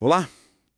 Olá,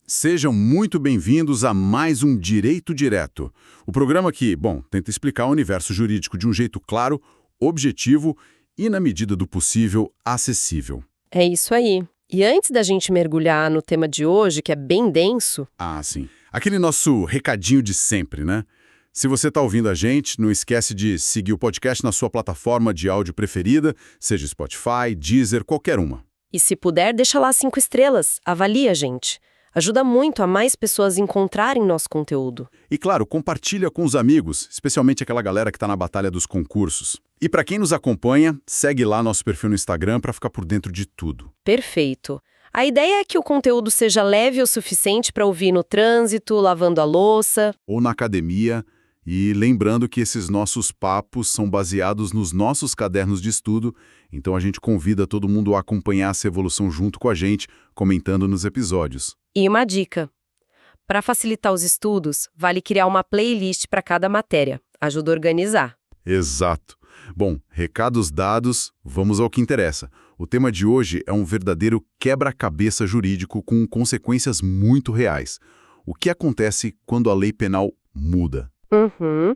sejam muito bem-vindos a mais um Direito Direto. O programa que, tenta explicar o universo jurídico de um jeito claro, objetivo e, na medida do possível, acessível. É isso aí. E antes da gente mergulhar no tema de hoje, que é bem denso, Ah, sim. Aquele nosso recadinho de sempre, né? Se você está ouvindo a gente, não esquece de seguir o podcast na sua plataforma de áudio preferida, seja Spotify, Deezer, qualquer uma. e se puder, deixa lá 5 estrelas, avalie a gente. Ajuda muito a mais pessoas encontrarem nosso conteúdo. E claro, compartilha com os amigos, especialmente aquela galera que está na batalha dos concursos. E para quem nos acompanha, segue lá nosso perfil no Instagram para ficar por dentro de tudo. Perfeito. A ideia é que o conteúdo seja leve o suficiente para ouvir no trânsito, lavando a louça. Ou na academia, e lembrando que esses nossos papos são baseados nos nossos cadernos de estudo, então a gente convida todo mundo a acompanhar essa evolução junto com a gente, comentando nos episódios. E uma dica. Para facilitar os estudos, vale criar uma playlist para cada matéria. Ajuda a organizar. Exato. Bom, recados dados, vamos ao que interessa. O tema de hoje é um verdadeiro quebra-cabeça jurídico com consequências muito reais. O que acontece quando a lei penal muda?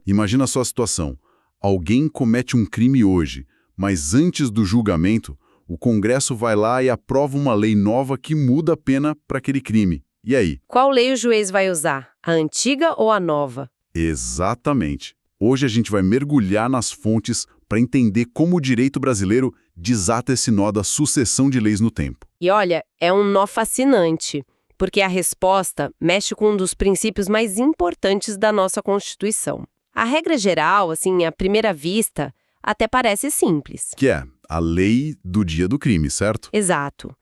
Imagina só a situação. Alguém comete um crime hoje, mas antes do julgamento, o Congresso vai lá e aprova uma lei nova que muda a pena para aquele crime. E aí? Qual lei o juiz vai usar? A antiga ou a nova? Exatamente. Hoje a gente vai mergulhar nas fontes para entender como o direito brasileiro desata esse nó da sucessão de leis no tempo. E olha, é um nó fascinante, porque a resposta mexe com um dos princípios mais importantes da nossa Constituição. A regra geral, assim, à primeira vista, até parece simples. Que é a lei do dia do crime, certo? Exato.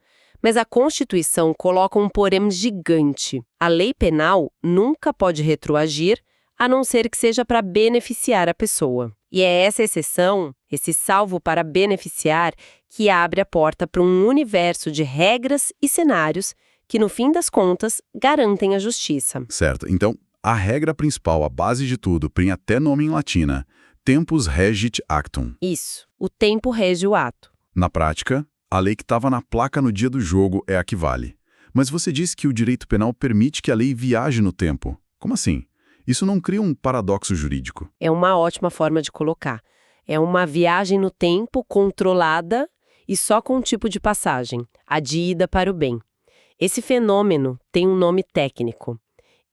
Mas a Constituição coloca um porém gigante. A lei penal nunca pode retroagir, a não ser que seja para beneficiar a pessoa. E é essa exceção, esse salvo para beneficiar, que abre a porta para um universo de regras e cenários que, no fim das contas, garantem a justiça. Certo. Então, a regra principal, a base de tudo, tem até nome em latina, tempus regit actum. Isso. O tempo rege o ato. Na prática, a lei que estava na placa no dia do jogo é a que vale. Mas você disse que o direito penal permite que a lei viaje no tempo. Como assim? Isso não cria um paradoxo jurídico? É uma ótima forma de colocar. É uma viagem no tempo controlada e só com um tipo de passagem, a de ida para o bem. Esse fenômeno tem um nome técnico: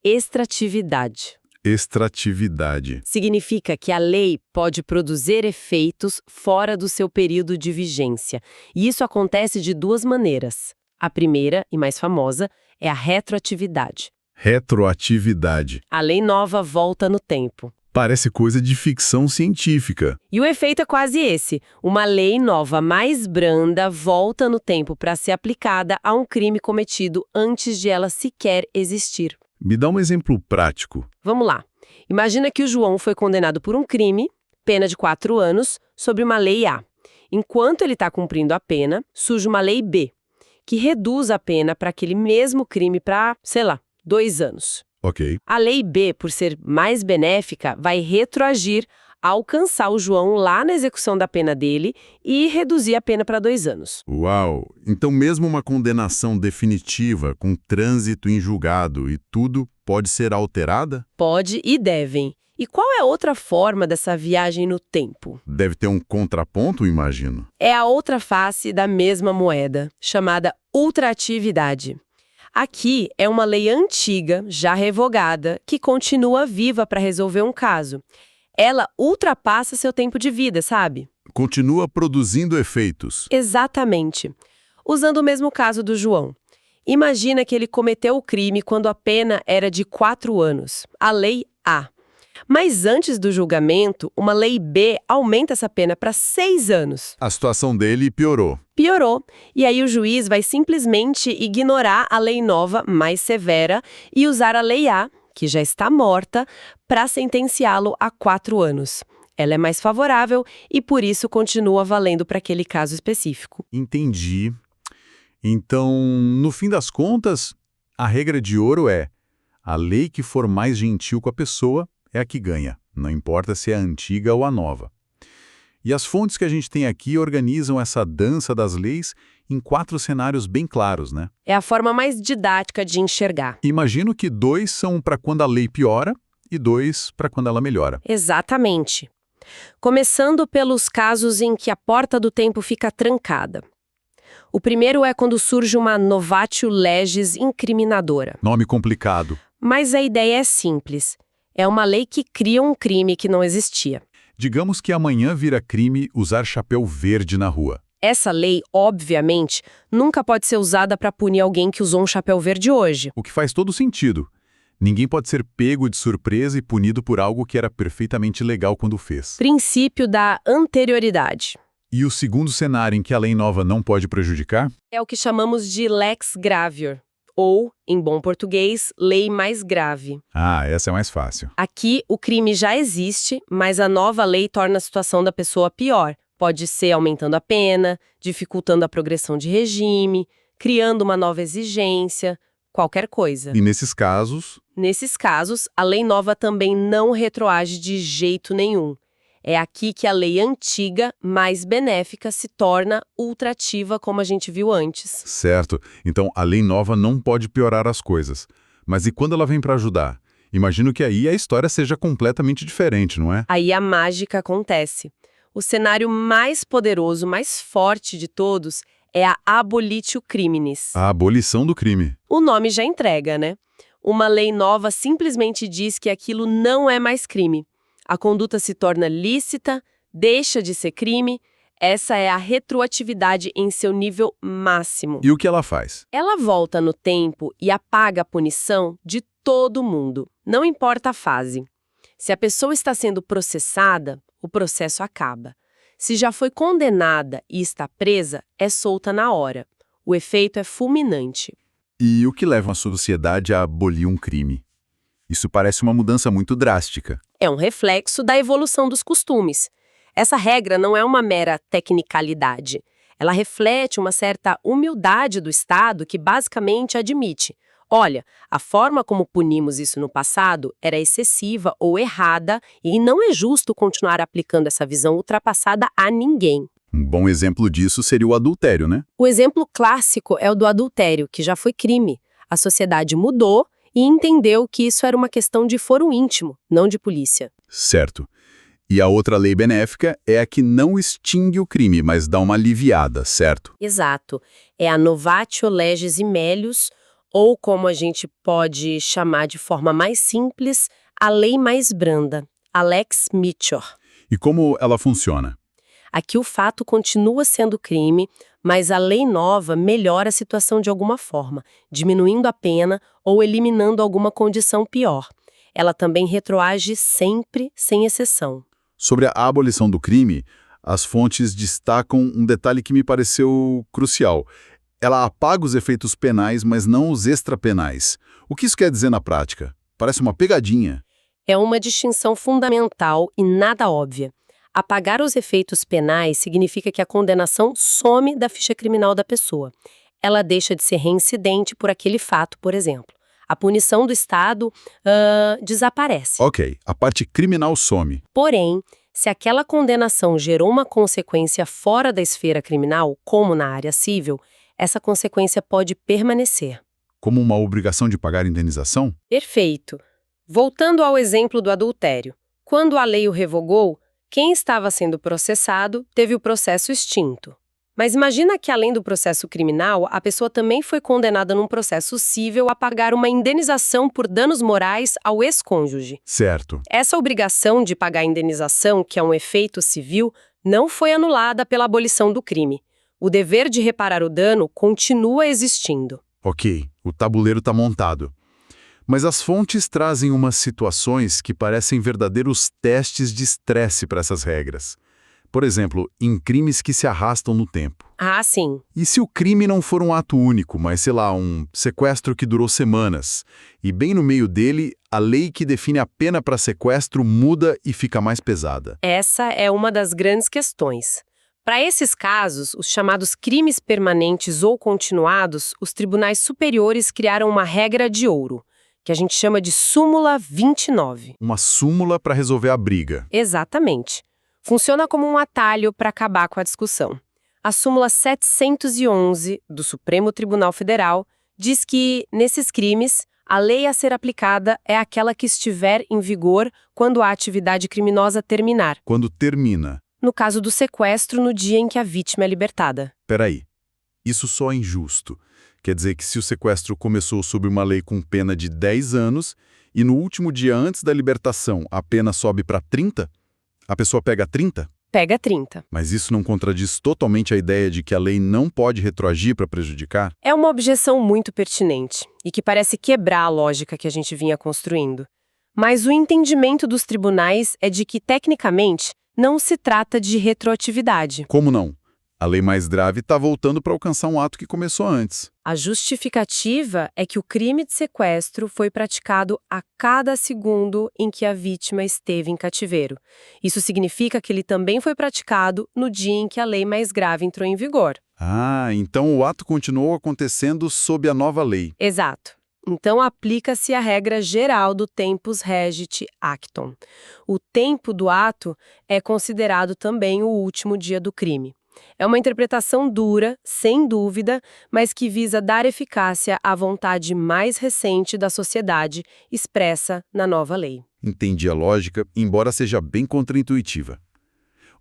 extratividade. Extratividade. Significa que a lei pode produzir efeitos fora do seu período de vigência. E isso acontece de duas maneiras. A primeira, e mais famosa, é a retroatividade. Retroatividade. A lei nova volta no tempo. Parece coisa de ficção científica. E o efeito é quase esse. Uma lei nova mais branda volta no tempo para ser aplicada a um crime cometido antes de ela sequer existir. Me dá um exemplo prático. Vamos lá. Imagina que o João foi condenado por um crime, pena de 4 anos, sobre uma lei A. Enquanto ele está cumprindo a pena, surge uma lei B, que reduz a pena para aquele mesmo crime para, 2 anos. Ok. A lei B, por ser mais benéfica, vai retroagir, alcançar o João lá na execução da pena dele e reduzir a pena para 2 anos. Uau! Então mesmo uma condenação definitiva, com trânsito em julgado e tudo, pode ser alterada? Pode e devem. E qual é a outra forma dessa viagem no tempo? Deve ter um contraponto, imagino. É a outra face da mesma moeda, chamada ultratividade. Aqui é uma lei antiga, já revogada, que continua viva para resolver um caso. Ela ultrapassa seu tempo de vida, sabe? Continua produzindo efeitos. Exatamente. Usando o mesmo caso do João. Imagina que ele cometeu o crime quando a pena era de 4 anos, a lei A. Mas antes do julgamento, uma lei B aumenta essa pena para 6 anos. A situação dele piorou. Piorou. E aí o juiz vai simplesmente ignorar a lei nova, mais severa, e usar a lei A, que já está morta, para sentenciá-lo a 4 anos. Ela é mais favorável e, por isso, continua valendo para aquele caso específico. Entendi. Então, no fim das contas, a regra de ouro é: a lei que for mais gentil com a pessoa é a que ganha, não importa se é a antiga ou a nova. E as fontes que a gente tem aqui organizam essa dança das leis em 4 cenários bem claros, né? É a forma mais didática de enxergar. Imagino que 2 são para quando a lei piora e 2 para quando ela melhora. Exatamente. Começando pelos casos em que a porta do tempo fica trancada. O primeiro é quando surge uma novatio legis incriminadora. Nome complicado. Mas a ideia é simples. É uma lei que cria um crime que não existia. Digamos que amanhã vira crime usar chapéu verde na rua. Essa lei, obviamente, nunca pode ser usada para punir alguém que usou um chapéu verde hoje. O que faz todo sentido. Ninguém pode ser pego de surpresa e punido por algo que era perfeitamente legal quando fez. Princípio da anterioridade. E o segundo cenário em que a lei nova não pode prejudicar? É o que chamamos de lex gravior, ou, em bom português, lei mais grave. Ah, essa é mais fácil. Aqui, o crime já existe, mas a nova lei torna a situação da pessoa pior. Pode ser aumentando a pena, dificultando a progressão de regime, criando uma nova exigência, qualquer coisa. E nesses casos, Nesses casos, a lei nova também não retroage de jeito nenhum. É aqui que a lei antiga, mais benéfica, se torna ultrativa, como a gente viu antes. certo. Então a lei nova não pode piorar as coisas. Mas e quando ela vem para ajudar? Imagino que aí a história seja completamente diferente, não é? Aí a mágica acontece. O cenário mais poderoso, mais forte de todos, é a abolitio criminis. A abolição do crime. O nome já entrega, né? Uma lei nova simplesmente diz que aquilo não é mais crime. A conduta se torna lícita, deixa de ser crime. Essa é a retroatividade em seu nível máximo. E o que ela faz? Ela volta no tempo e apaga a punição de todo mundo, não importa a fase. Se a pessoa está sendo processada, o processo acaba. Se já foi condenada e está presa, é solta na hora. O efeito é fulminante. E o que leva uma sociedade a abolir um crime? Isso parece uma mudança muito drástica. É um reflexo da evolução dos costumes. Essa regra não é uma mera tecnicalidade. Ela reflete uma certa humildade do Estado que basicamente admite: olha, a forma como punimos isso no passado era excessiva ou errada e não é justo continuar aplicando essa visão ultrapassada a ninguém. Um bom exemplo disso seria o adultério, né? O exemplo clássico é o do adultério, que já foi crime. A sociedade mudou e entendeu que isso era uma questão de foro íntimo, não de polícia. Certo. E a outra lei benéfica é a que não extingue o crime, mas dá uma aliviada, certo? Exato. É a novatio legis melius, ou como a gente pode chamar de forma mais simples, a lei mais branda, a lex mitior. E como ela funciona? Aqui o fato continua sendo crime, mas a lei nova melhora a situação de alguma forma, diminuindo a pena ou eliminando alguma condição pior. Ela também retroage sempre, sem exceção. Sobre a abolição do crime, as fontes destacam um detalhe que me pareceu crucial. Ela apaga os efeitos penais, mas não os extrapenais. O que isso quer dizer na prática? Parece uma pegadinha. É uma distinção fundamental e nada óbvia. Apagar os efeitos penais significa que a condenação some da ficha criminal da pessoa. Ela deixa de ser reincidente por aquele fato, por exemplo. A punição do Estado desaparece. Ok, a parte criminal some. Porém, se aquela condenação gerou uma consequência fora da esfera criminal, como na área civil, essa consequência pode permanecer. Como uma obrigação de pagar indenização? Perfeito. Voltando ao exemplo do adultério. Quando a lei o revogou, quem estava sendo processado teve o processo extinto. Mas imagina que, além do processo criminal, a pessoa também foi condenada num processo cível a pagar uma indenização por danos morais ao ex-cônjuge. Certo. Essa obrigação de pagar a indenização, que é um efeito civil, não foi anulada pela abolição do crime. O dever de reparar o dano continua existindo. Ok, o tabuleiro está montado. Mas as fontes trazem umas situações que parecem verdadeiros testes de estresse para essas regras. Por exemplo, em crimes que se arrastam no tempo. Ah, sim. E se o crime não for um ato único, mas, sei lá, um sequestro que durou semanas, e bem no meio dele, a lei que define a pena para sequestro muda e fica mais pesada? Essa é uma das grandes questões. Para esses casos, os chamados crimes permanentes ou continuados, os tribunais superiores criaram uma regra de ouro, que a gente chama de súmula 29. Uma súmula para resolver a briga. Exatamente. Funciona como um atalho para acabar com a discussão. A súmula 711 do Supremo Tribunal Federal diz que, nesses crimes, a lei a ser aplicada é aquela que estiver em vigor quando a atividade criminosa terminar. Quando termina. No caso do sequestro, no dia em que a vítima é libertada. Peraí, isso só é injusto. Quer dizer que se o sequestro começou sob uma lei com pena de 10 anos e no último dia antes da libertação a pena sobe para 30, a pessoa pega 30? Pega 30. Mas isso não contradiz totalmente a ideia de que a lei não pode retroagir para prejudicar? É uma objeção muito pertinente e que parece quebrar a lógica que a gente vinha construindo. Mas o entendimento dos tribunais é de que, tecnicamente, não se trata de retroatividade. Como não? A lei mais grave está voltando para alcançar um ato que começou antes. A justificativa é que o crime de sequestro foi praticado a cada segundo em que a vítima esteve em cativeiro. Isso significa que ele também foi praticado no dia em que a lei mais grave entrou em vigor. Ah, então o ato continuou acontecendo sob a nova lei. Exato. Então, aplica-se a regra geral do tempus regit actum. O tempo do ato é considerado também o último dia do crime. É uma interpretação dura, sem dúvida, mas que visa dar eficácia à vontade mais recente da sociedade, expressa na nova lei. Entendi a lógica, embora seja bem contraintuitiva.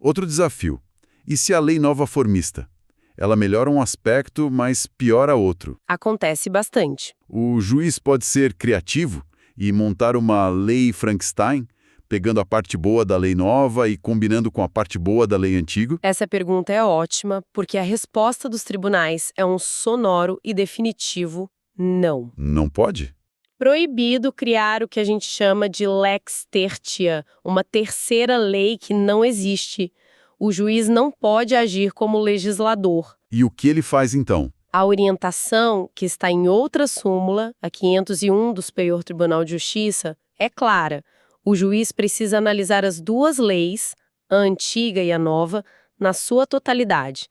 Outro desafio. E se a lei nova for mista? Ela melhora um aspecto, mas piora outro. Acontece bastante. O juiz pode ser criativo e montar uma lei Frankenstein, pegando a parte boa da lei nova e combinando com a parte boa da lei antiga? Essa pergunta é ótima, porque a resposta dos tribunais é um sonoro e definitivo não. Não pode? Proibido criar o que a gente chama de lex tertia, uma terceira lei que não existe. O juiz não pode agir como legislador. E o que ele faz então? A orientação, que está em outra súmula, a 501 do Superior Tribunal de Justiça, é clara. O juiz precisa analisar as duas leis, a antiga e a nova, na sua totalidade.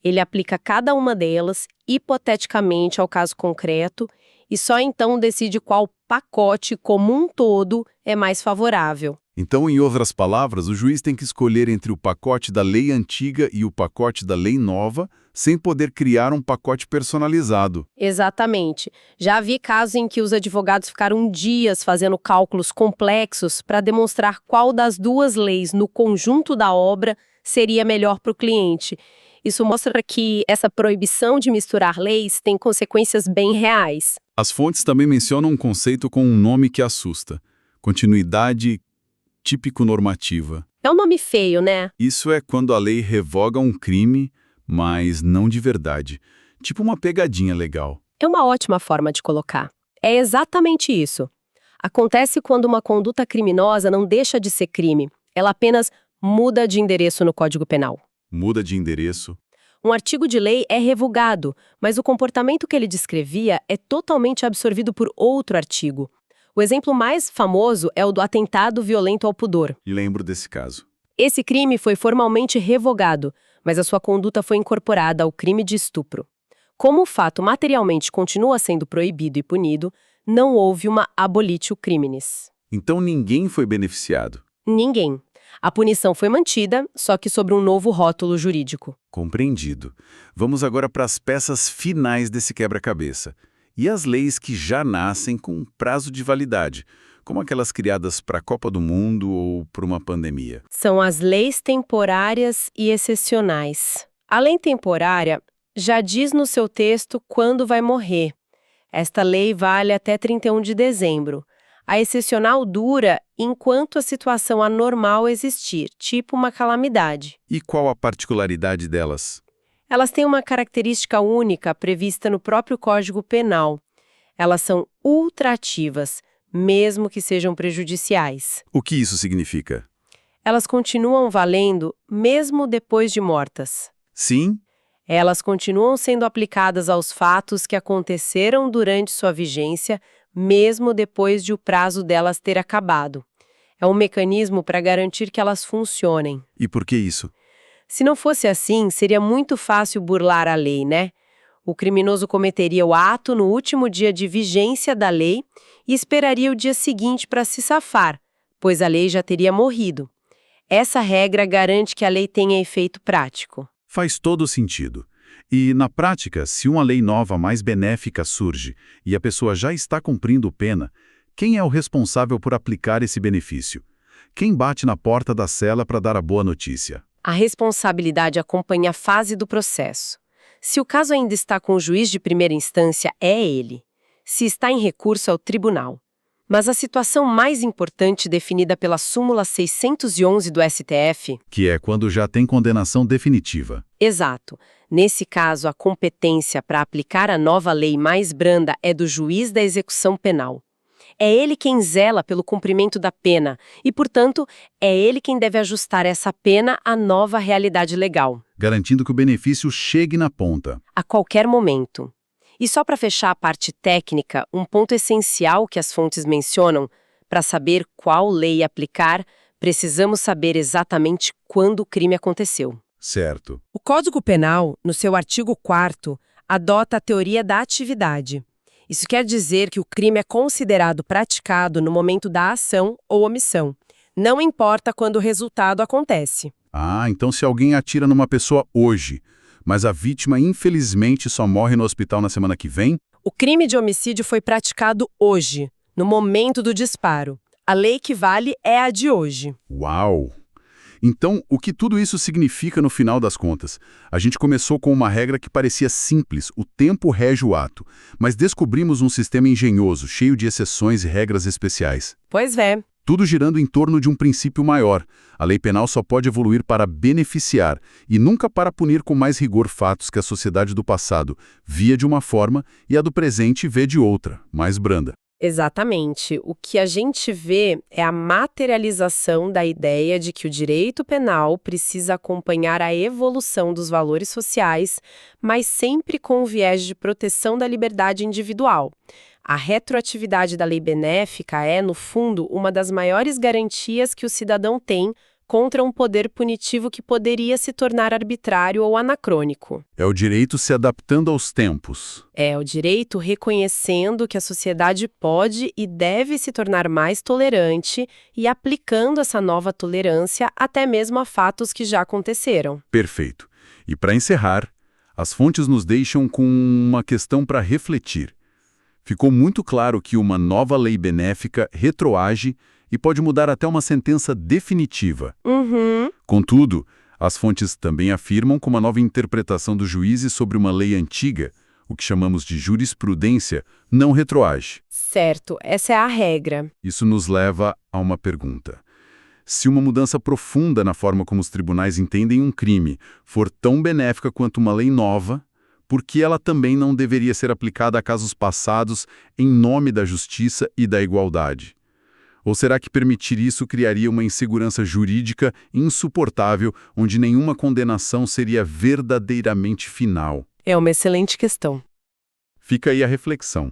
Ele aplica cada uma delas, hipoteticamente ao caso concreto, e só então decide qual pacote como um todo é mais favorável. Então, em outras palavras, o juiz tem que escolher entre o pacote da lei antiga e o pacote da lei nova, sem poder criar um pacote personalizado. Exatamente. Já vi casos em que os advogados ficaram dias fazendo cálculos complexos para demonstrar qual das duas leis no conjunto da obra seria melhor para o cliente. Isso mostra que essa proibição de misturar leis tem consequências bem reais. As fontes também mencionam um conceito com um nome que assusta: continuidade típico-normativa. É um nome feio, né? Isso é quando a lei revoga um crime, mas não de verdade. Tipo uma pegadinha legal. É uma ótima forma de colocar. É exatamente isso. Acontece quando uma conduta criminosa não deixa de ser crime. Ela apenas muda de endereço no Código Penal. Muda de endereço. Um artigo de lei é revogado, mas o comportamento que ele descrevia é totalmente absorvido por outro artigo. O exemplo mais famoso é o do atentado violento ao pudor. Lembro desse caso. Esse crime foi formalmente revogado, mas a sua conduta foi incorporada ao crime de estupro. Como o fato materialmente continua sendo proibido e punido, não houve uma abolitio criminis. Então ninguém foi beneficiado. Ninguém. A punição foi mantida, só que sobre um novo rótulo jurídico. Compreendido. Vamos agora para as peças finais desse quebra-cabeça. E as leis que já nascem com prazo de validade, como aquelas criadas para a Copa do Mundo ou para uma pandemia. São as leis temporárias e excepcionais. A lei temporária já diz no seu texto quando vai morrer. Esta lei vale até 31 de dezembro. A excepcional dura enquanto a situação anormal existir, tipo uma calamidade. E qual a particularidade delas? Elas têm uma característica única prevista no próprio Código Penal. Elas são ultrativas, mesmo que sejam prejudiciais. O que isso significa? Elas continuam valendo mesmo depois de mortas. Sim? Elas continuam sendo aplicadas aos fatos que aconteceram durante sua vigência, mesmo depois de o prazo delas ter acabado. É um mecanismo para garantir que elas funcionem. E por que isso? Se não fosse assim, seria muito fácil burlar a lei, né? O criminoso cometeria o ato no último dia de vigência da lei e esperaria o dia seguinte para se safar, pois a lei já teria morrido. Essa regra garante que a lei tenha efeito prático. Faz todo sentido. E, na prática, se uma lei nova mais benéfica surge e a pessoa já está cumprindo pena, quem é o responsável por aplicar esse benefício? Quem bate na porta da cela para dar a boa notícia? A responsabilidade acompanha a fase do processo. Se o caso ainda está com o juiz de primeira instância, é ele. Se está em recurso, é o tribunal. Mas a situação mais importante definida pela súmula 611 do STF... Que é quando já tem condenação definitiva. Exato. Nesse caso, a competência para aplicar a nova lei mais branda é do juiz da execução penal. É ele quem zela pelo cumprimento da pena e, portanto, é ele quem deve ajustar essa pena à nova realidade legal. Garantindo que o benefício chegue na ponta. A qualquer momento. E só para fechar a parte técnica, um ponto essencial que as fontes mencionam, para saber qual lei aplicar, precisamos saber exatamente quando o crime aconteceu. Certo. O Código Penal, no seu artigo 4º, adota a teoria da atividade. Isso quer dizer que o crime é considerado praticado no momento da ação ou omissão. Não importa quando o resultado acontece. Ah, então se alguém atira numa pessoa hoje, mas a vítima infelizmente só morre no hospital na semana que vem? O crime de homicídio foi praticado hoje, no momento do disparo. A lei que vale é a de hoje. Uau! Então, o que tudo isso significa no final das contas? A gente começou com uma regra que parecia simples, o tempo rege o ato, mas descobrimos um sistema engenhoso, cheio de exceções e regras especiais. Pois é. Tudo girando em torno de um princípio maior. A lei penal só pode evoluir para beneficiar e nunca para punir com mais rigor fatos que a sociedade do passado via de uma forma e a do presente vê de outra, mais branda. Exatamente. O que a gente vê é a materialização da ideia de que o direito penal precisa acompanhar a evolução dos valores sociais, mas sempre com o viés de proteção da liberdade individual. A retroatividade da lei benéfica é, no fundo, uma das maiores garantias que o cidadão tem contra um poder punitivo que poderia se tornar arbitrário ou anacrônico. É o direito se adaptando aos tempos. É o direito reconhecendo que a sociedade pode e deve se tornar mais tolerante e aplicando essa nova tolerância até mesmo a fatos que já aconteceram. Perfeito. E para encerrar, as fontes nos deixam com uma questão para refletir. Ficou muito claro que uma nova lei benéfica retroage e pode mudar até uma sentença definitiva. Contudo, as fontes também afirmam que uma nova interpretação dos juízes sobre uma lei antiga, o que chamamos de jurisprudência, não retroage. Certo, essa é a regra. Isso nos leva a uma pergunta. Se uma mudança profunda na forma como os tribunais entendem um crime for tão benéfica quanto uma lei nova, por que ela também não deveria ser aplicada a casos passados em nome da justiça e da igualdade? Ou será que permitir isso criaria uma insegurança jurídica insuportável, onde nenhuma condenação seria verdadeiramente final? É uma excelente questão. Fica aí a reflexão.